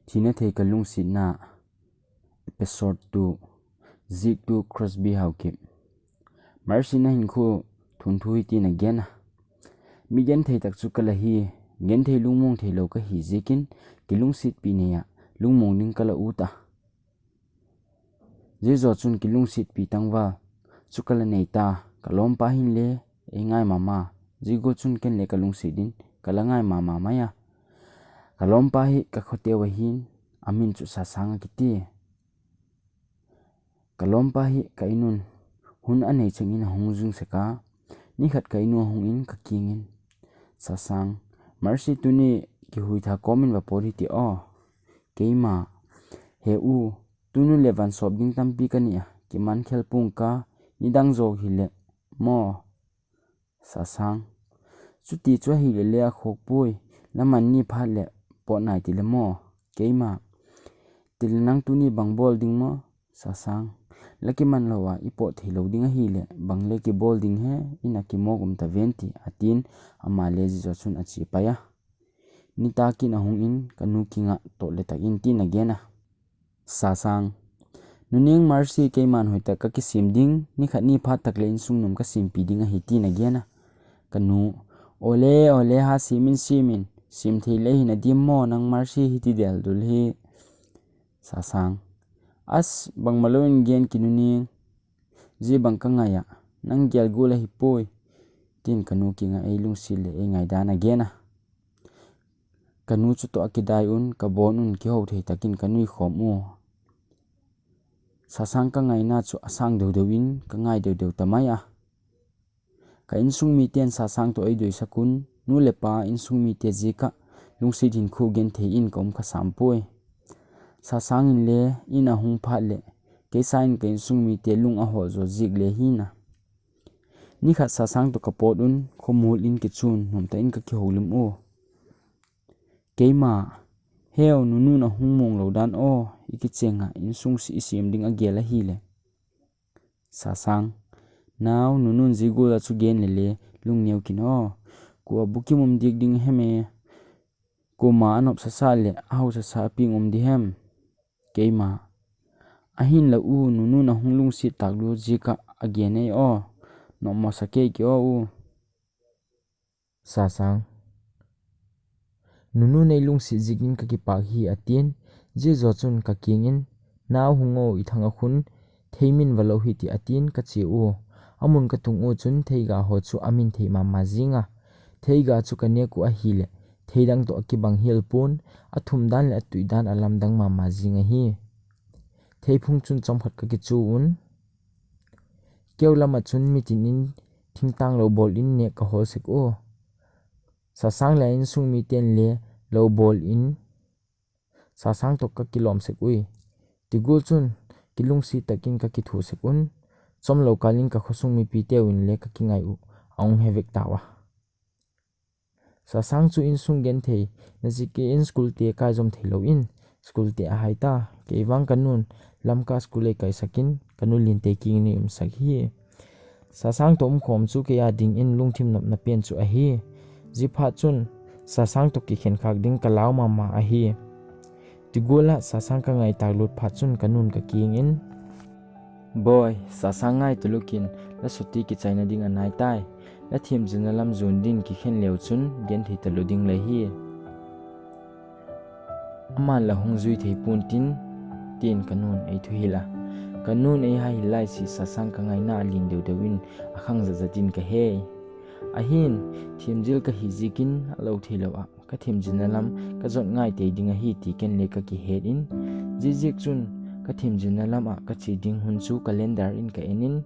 THINATHEI ka LUNGSIATNA episode 2 zik tu Crosby Haokip marsina hinku thuanthu hitin again mi gen thei tak chu kala hi gen thei lungmong thei lo ka hi zikin ki lungsit pi ne ya lungmong ning kala uta je zo chun ki lungsit pi tangwa chu kala nei ta kalom pa hin le engai mama jigo chun ken le ka lungsidin kala ngai mama maya kalom pa hi ka khote wa hin amin chu sa sanga kiti kalom pa hi ka inun hun anei changin hongjung seka ni khat ka inu hong in ka kingin sa sang marsi tuni ki hui tha komin wa pori ti o keima he u tunu levan sob ding tampi kania ki man khel pung ka nidang zo hile mo sa sang chuti chwa hi le a khok pui laman ni pha le po nai ti le mo keima til nang tuni bang bol ding mo sa sang laki man lawa ipo thilo ding hi le bang le ki bol ding he ina ki mogum ta venti atin ama le ji chun achi paya ni ta ki na hung in kanu kinga to le ta in tin again sa sang nuning marsi ke man hoita ka ki sim ding ni khat ni pha tak le in sung num ka sim pi ding hi tin again kanu ole ole ha simin sim thei le hin adim mo nang marsi hi ti del dul hi sa sang as bang maloin gen kinuni ji bang ka ngaya nang gel gula hi poi tin kanu kinga ei lungsil le ei ngai dan again kanu chu to akidai un ka bon un ki ho thei takin kanui khom u sa sang ka ngai na chu asang do dowin ka ngai do tamaya ka insung mi ten sa sang to ei doi sakun nu le pa insung mi te jika lungsi din khu gen thei in kom ka sampoi sa sang in le ina hung pha le ke sain ke insung mi te lung a ho zo zik le hi na ni khat sa sang to kapot un khomul in ki chun hum ta in ka ki holum o keima heu nunu na hung mong lo dan o iki chenga insung si sim ding a gela hi le sa sang now nunun zigula chu gen le lung neu kin o ko buki mum dik ding heme ko ma anop sa sa le au sa sa ping di hem keima ahin la u nunu na hunglung si taklu jika again ei o no mo sa ke ki o u sa sang nunu nei lung si jikin ka ki pa hi atin je zo chun ka kingin naw hungo ithanga khun theimin walo hi ti atin ka chi u amun ka tung u chun theiga ho chu amin thei ma ma jinga theiga chu ka ne ku a hi le theidang to akibang hil pun athum dan le tuidan alam dang ma ma jinga hi theifung chun chomkhat ka ki chu un keulama chun mitin in thingtang lo bol in ne ka hol sek o sa sang la in sung mi ten le lo bol in sa sang to ka kilom sek ui tigul chun kilung si takin ka ki thu sek un chom lo kalin ka khosung mi pi te win le ka ki ngai u aung hevek tawa sa sang chu in sung gen thei naziki in school te ka jom thelo in school te a haita ke wang kanun lamka school e kai sakin kanulin te ki ni sak hi sa sang tom khom chu ke ya ding in lungthim nap na pen chu a hi jipha chun sa sang to ki khen khak ding kalaw mama a hi tigola sa sang ka ngai ta lut pha chun kanun ka king in boy sa sang ngai to lukin la suti ki chaina ding anai tai la thim jina lam zun din ki khen leu chun gen thei ta luding le hi ama la hong zui thei pun tin kanun ei thu hila kanun ei ha hilai si sa sang ka ngai na ling deu deuin akhang za zatin ka he ahin thimjil ka hijikin alo thilowa ka thimjina lam ka zot ngai te ding a hi ti ken le ka ki head in jijik chun ka thimjina lam a ka chi ding hun chu calendar in ka enin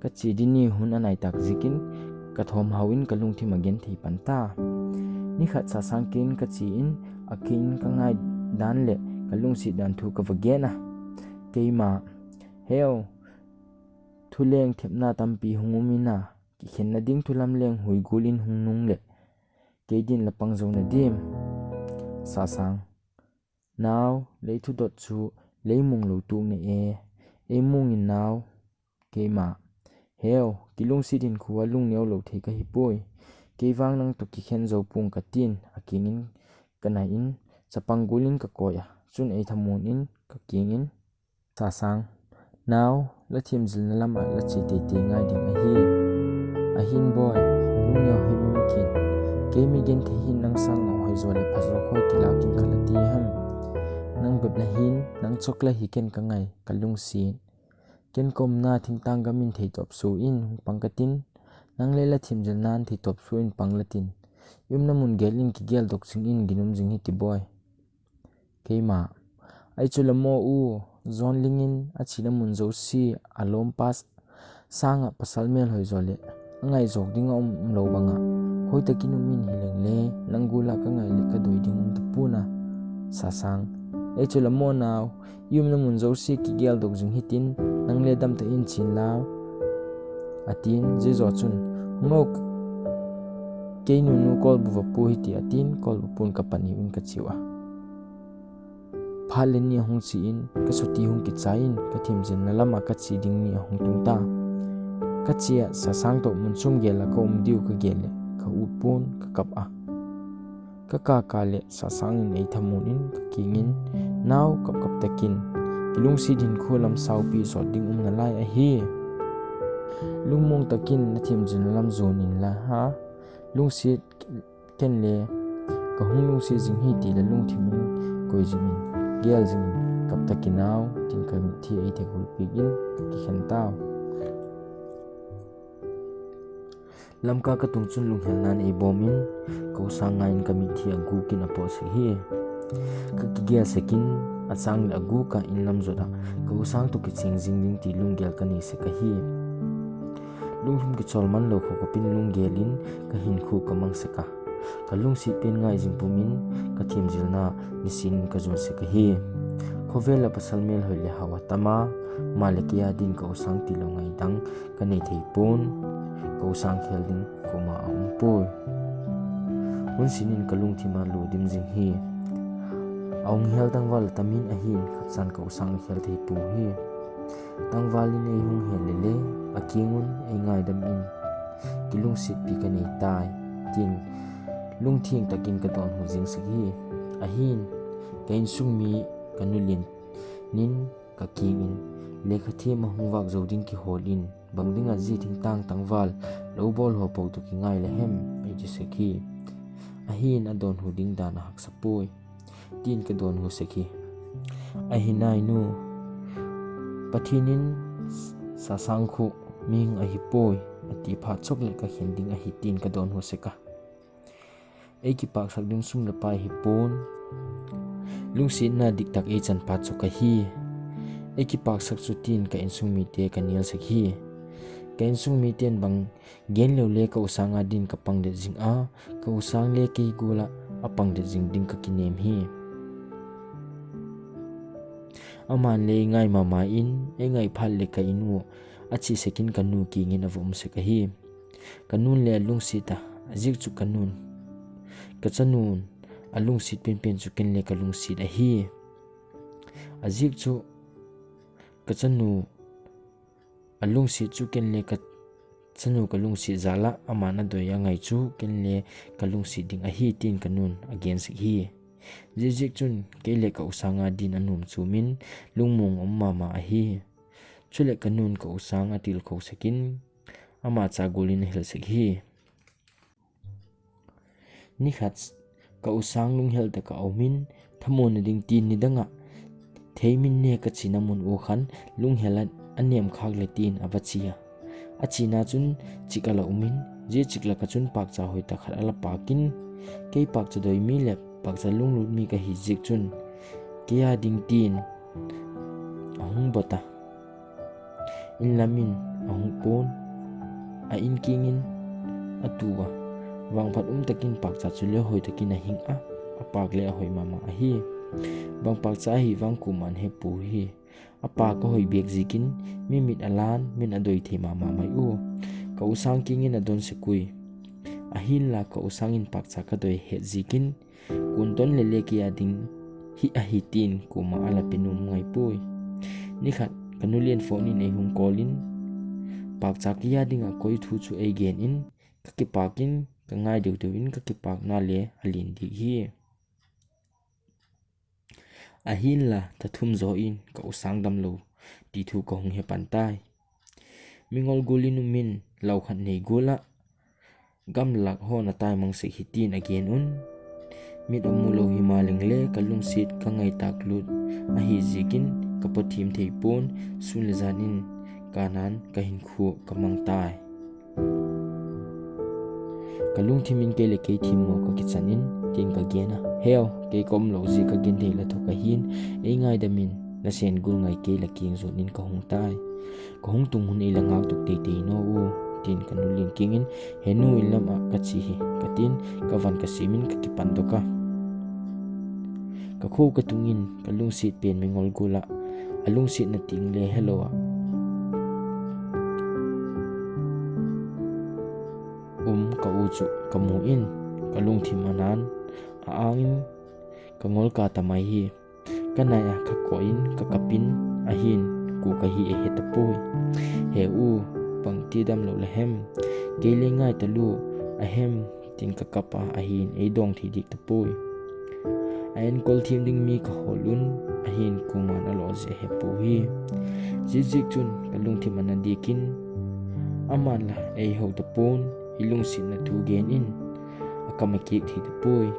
ka chi dini hun anai tak zikin ka thom hawin ka lungthim again thei panta ni khat sa sangkin ka chi in akin ka ngai dan le ka lungsi dan thu ka vagena keima heu thuleng thepna tampi hungumina ki khenna ding thulam leng hui gulin hungnung le keidin lapang zo na dim sa sang now leitu dot chu leimung lo tu ne e mung in now keima heu kilung sidin khuwa lung neu lo thei ka hi poi keiwang nang to ki khen zo pung ka tin akinin kana in chapang gulin ka koya chun ei thamun in ka kingin sa sang now la thiam zil na lama la chi te te ngai ding a hi a hin boy lung yo hi mi kin ke mi gen the hin nang sang o hoi zo le phazo khoi kila kin khalati ham nang beb la hin nang chokla hi ken ka ngai kalung si ken kom na thing tang ga min thei top su in pangkatin nang le la thiam zil nan thei top su in panglatin yum na mun gelin ki gel dok sing in ginum jing hi ti boy keima ai chula mo u zon lingin achina mun zo si alom pas sanga pasal mel hoi zole ngai jok ding lo banga hoi takin min hileng le nangula ka ngai le ka doi ding puna sasang ai chula mo naw yum na mun zo si ki gel dok jing hitin nang le dam ta in chin la atin je zo chun ngok keinu nu kol bu pu hiti atin kol pun ka pani un ka chiwa phalin ni hong chi in ka suti hong ki chain ka thim jin na lama ka chi ding ni hong tung ta ka chia sa sang to mun sum gela ka diu ka gele ka upun ka kap a ka le sa sang nei thamun in ka kingin naw kap takin kilung si din kholam sau pi so ding na lai a hi lungmong takin na thim jin lam zon in la ha lungsit ken le ka hung lungsi jing hi ti la lung thimin koi jimin gel jing kap takinaw tin ka thi ai the hul pigin ki khan taw lamka ka tung chun lung hel nan e bomin ko sangain ka mi thi agu kin apo se hi ka ki gel sekin achang la agu ka in lam zoda ko sang to ki ching jing ding ti lung gel ka ni se ka hi lung him ki cholman lo ko pin lung gelin ka hin khu ka mang se ka kalung si pen ngai jing pumin ka thim jilna nisin ka zon se ka hi khovela pasal mel hoi le hawa tama malikia din ko sang ti lo ngai dang ka nei thei pon ko sang khel din ko ma poi hun sinin kalung thima lo dim jing hi aung hel dang wal tamin a hin khachan ko sang khel thei pu hi tang walin ei hung hel le akingun ei ngai dam in kilung sit pi ka nei tai tin lung thieng takin ka don hu jing se hi a hin kain sung mi kanulin nin ka king in le hetthiam hung wak zo ding ki holin bangdinga ji thing tang tangwal lo bol ho po to ki ngai le hem ei ji se ki a hin a don hu ding dan hak sapoi tin ka don hu se ki a hinai nu pathinin sa sangkhu ming a hi poi ati pha chok le ka hinding a hi tin ka don hu se ka ei ki pak sak ding sum le pai hi pon lungsin na dik tak e chan pa chu ka hi ei ki pak sak chu tin ka in sung mi te ka nial sak hi ka in sung mi ten bang gen lo le ka usanga din ka pang de jing a ka usang le ke gula apang de jing ding ka kinem hi aman le ngai mama in e ngai phal le ka inu achi sekin kanu ki ngin avum se ka hi kanun le lungsita ajik chu kanun ka chanun alung sit pen chu ken le ka lung sit a hi ajik chu ka chanu alung sit chu ken le ka chanu ka lung sit zala amana doya ngai chu ken le ka lung sit ding a hi tin kanun against hi jijik chun ke le ka usanga din anum chumin lungmong mama a hi chule kanun ka usanga til kho sekin ama cha golin hel sek hi ni khats ka usang lung hel ta ka aumin thamon ding tin ni danga theimin ne ka chinamun o khan lung helan anem khak le tin awachia achina chun chikala umin je chikla ka chun pak cha hoi ta khat ala pakin ke pak cha doi mi le pak cha lung lut mi ka hi jik chun kia ding tin ahung bata in lamin ahung pon a in kingin atuwa wang phat takin pak cha chule hoi takin a hing a apak le a hoi mama a hi bang pak cha hi wang kuman he pu hi apa ko hoi bek jikin mimit alan min adoi the mama mai u ka usang kingin adon se kui a hin la ka usangin pak cha ka doi he jikin kun ton le le kia ding hi a hi tin kuma ala pinum ngai pui ni khat kanulien phone ni nei hung kolin pak cha kia ding a koi thu chu ei gen in ka ki pakin ka ngai deu deu in ka ki pak na le alin di hi ahin la thathum zo in ka usang dam lo ti thu ka hung he pan tai mingol gulinu min lau khat nei gula gam lak ho na tai mang se hitin again un mit amulo himaling le kalung sit ka ngai taklut ahi zikin kapathim theipon sun le zanin kanan ka hin khu kamang tai kalung thimin ke le ke thim mo ka kichanin king ka gena heo ke kom lo ji ka gin thei la tho ka hin e ngai da min la sen gul ngai ke la king zo nin ka hung tai ka hung tung hun ila ngak tuk te te no u tin kanu ling kingin henu ilam a ka chi hi katin ka van ka simin ka kipan to ka khu ka tungin kalung sit pen mengol gula alung sit na ting le hello a ka uchu kamu in kalung thimanan aangin kangol ka tamai hi kanaya ka koin ka kapin ahin ku ka hi e hetapoi he u pangti dam lo lehem kele ngai talu ahem tin ka kapa ahin e dong thi dik tapoi ain kol thim ding mi ka holun ahin kuman alo je he pu hi jijik chun kalung thimana dikin aman la e ho tapon ilung sit na thu gen in akamakik thi tapoi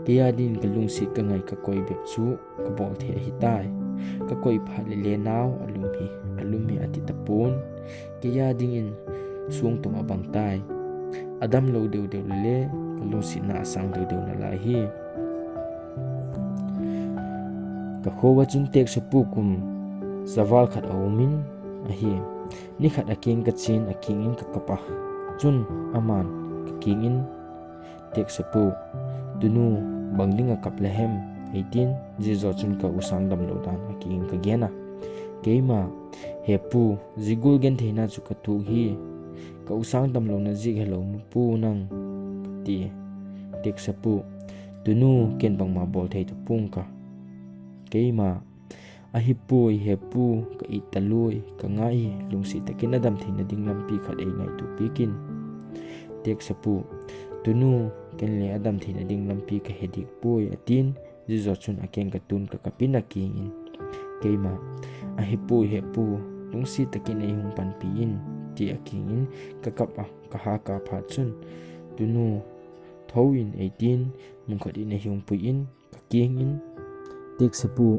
kaya din kalung sit ka ngai ka koi bep chu ka bol the hi tai ka koi phat le naw alum hi ati tapon kaya ding in suang tum abang tai adam lo deu le kalung sit na asang deu na la hi ka khowa chun tek se pu kum zawal khat awmin ahi ni khat aking ka chin aking in ka kapa chun aman ka king in tek se pu dunu bangding a kap lehem 18 jizo chun ka usang dam lo dan aking ka gena keima hepu zigul gen theina chu ka tu hi ka usang dam lo na jig hello mu pu nang ti tek se pu dunu ken bang ma bol thei tu pung ka keima ahipui hepu ka italui ka ngai lungsi takin adam thina ding lampi khat ei ngai tu pikin tek sapu tunu ken le adam thina ding lampi ka hedik pui atin jizo chun akeng ka tun ka kapina king in keima ahipui hepu lungsi takin ei hung pan piin ti aking in ka kapa ka ha ka pha chun tunu thowin 18 mungkhat in ei hung puin ka king in tek sapu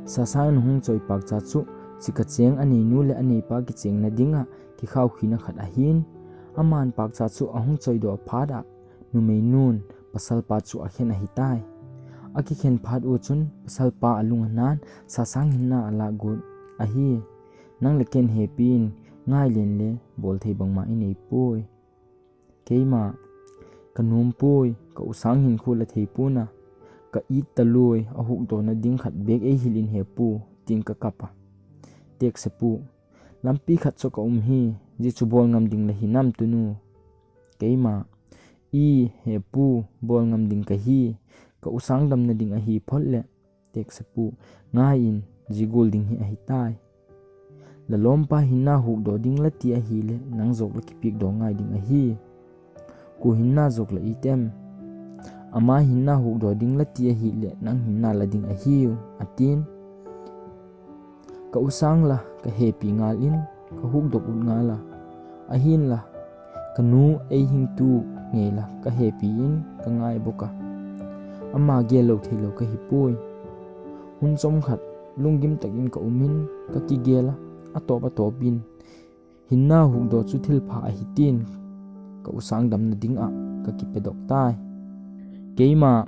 sasan hung choi pak cha chu chika cheng ani nu le ani pa ki cheng na dinga ki khaw khina khat a hin aman pak cha chu ahung choi do phada nu mei nun pasal pa chu a khen a hitai aki khen phat u chun pasal pa alung nan sasang hinna ala gut a hi nang le ken hepin ngai len le bol thei bang ma inei poi keima kanum poi ka usang hin khula thei puna ka it taloi ahuk do na ding khat bek e hilin he pu tin ka kapa tek sapu lampi khat so ka hi ji chu bol ngam ding la hinam tunu keima i he pu bol ngam ding ka hi ka usang dam na ding a hi phol le tek sapu nga in ji gol ding hi a hi tai la lompa hinna huk do ding la ti a hi le nang jok la ki pik do ngai ding a hi ku hinna jok la item ama hinna huk do ding la ti a hi le nang hinna la ding a hiu atin ka usang la ka happy ngal in ka huk do ut ngala a hin la kanu ei hing tu nge la ka happy in ka ngai boka ama ge lo thelo ka hi poi hun som khat lungim takin ka umin ka ki gela atopa topin hinna huk do chu thil pha a hitin ka usang dam na ding a ka ki pedok tai keima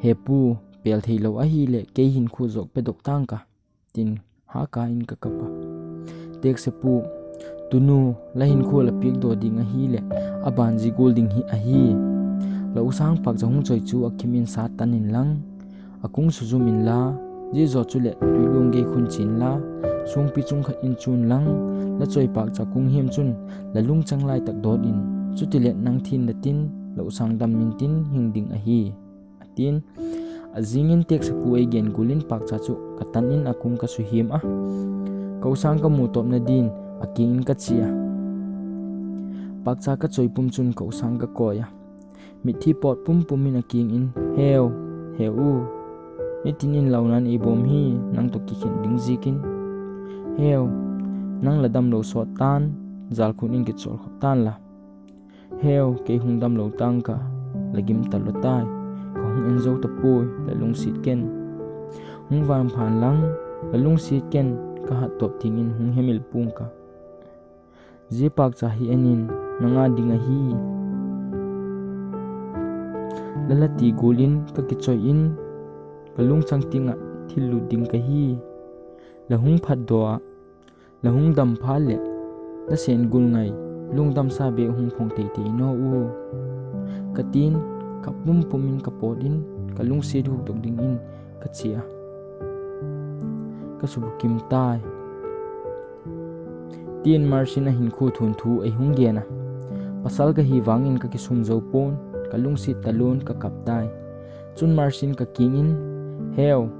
hepu pel theilo a hi le ke hin khu jok pedok tang ka tin ha ka in ka kapa tek sepu tunu la hin khu la pik do ding a hi le aban ji golding hi a hi la usang pak jong choi chu akimin sa tanin lang akung suzumin la ji zo chu le tuilung ge khun chin la sung pi chung khat in chun lang la choi pak cha kung hem chun la lung chang lai tak dot in chu ti le nang thin la tin la usang dam min tin hing ding a hi atin azingin tek sa puai gen gulin pak cha chu katan in akung ka su him a ka usang ka mu top na din aking in ka chia pak cha ka choi pum chun ka usang ka koya mi thi pot pum pum in aking in heu heu ni tinin launan e bom hi nang to ki khin ding zikin heu nang ladam lo so tan zal khunin ki chol kho tan la heu ke hung dam lo tang ka lagim tal lo tai ko hung enzo ta poi la lung sit ken hung vam phan lang la lung sit ken ka hat top tingin hung hemil pung ka je pak cha hi anin nanga dinga hi lalati golin ka ki choi in kalung chang tinga thilu ding ka hi lahung phat doa lahung dam phale la sen gul ngai lungdam sa be hung phong te te no u katin kapum pumin kapodin kalung se du tok ding in kachia kasubukim tai tien marsin a hin khu thun thu ai hung gena pasal ka hi wangin ka kisum zo pon kalung si talon ka kaptai chun marsin ka kingin heu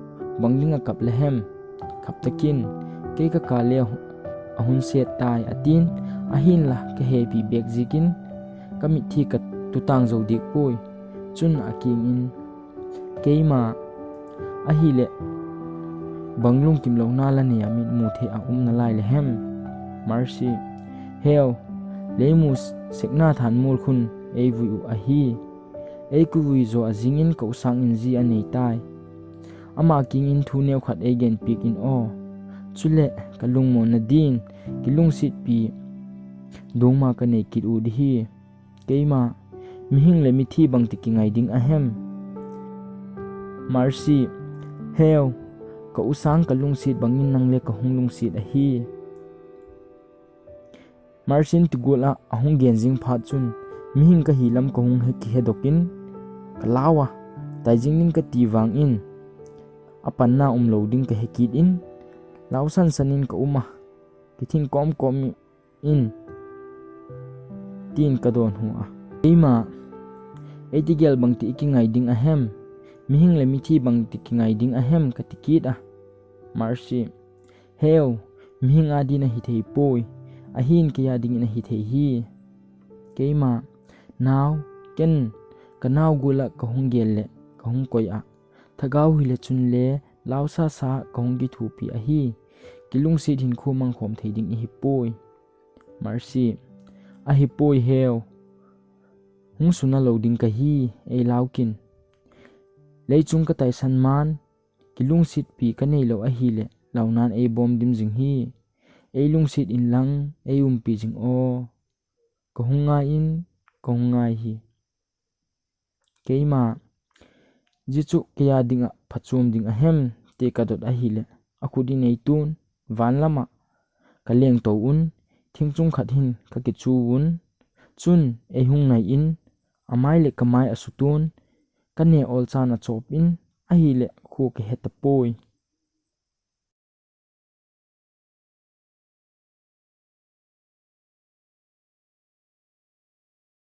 bangdinga kap lehem kaptakin ke ka kale ahun se tai atin ahin la ka happy bek zikin kamit thi ka tutang zo dik poi chun aking in keima ahile banglung kim lo na la ne amit mu the a na lai le hem marsi heu lemus sekna than mul khun ei vu ahi ei ku wi zo azingin ko sang in ji anei tai ama king in thu neu khat again pick in o chule kalung mo na din kilung sit pi dongma ka nei kit u di hi keima mihing le mi thi bangtik ki ngai ding ahem marsi heu ka usang kalung sit bangin nang le ka hunglung sit a hi marsin tugula ahung genzing pha chun mihing ka hilam ka hung he ki hedokin kalawa taijing ning ka ti wang in apan na loading ka hekit in lausan sanin ka uma kithing kom in tin ka don hu a eima etigel bangti ki ngai ding ahem mihing le mithi bangti ki ngai ding ahem ka tikit a marsi heu mihing adi na hi thei poi ahin ke ya ding na hi thei hi keima naw ken kanaw gula ka hunggel le ka hung koi a thagaw hi le chun le lausa sa ka hung gi thu pi a hi kilung si din khu mang khom thei ding hi poi marsi a hi poi heu hung suna loading ka hi ei laukin leichung ka tai san man kilung sit pi ka nei lo a hi le launan ei bom dim jing hi ei lung sit in lang ei pi jing o ka hunga in ka hungai hi keima jichu kya dinga phachum ding ahem te ka dot a hi le akudi nei tun van lama ka leng to un thingchung khat hin ka ki chu un chun ei hung nai in amai le kamai asutun ka ne ol chana chop in a hi le khu ke het poi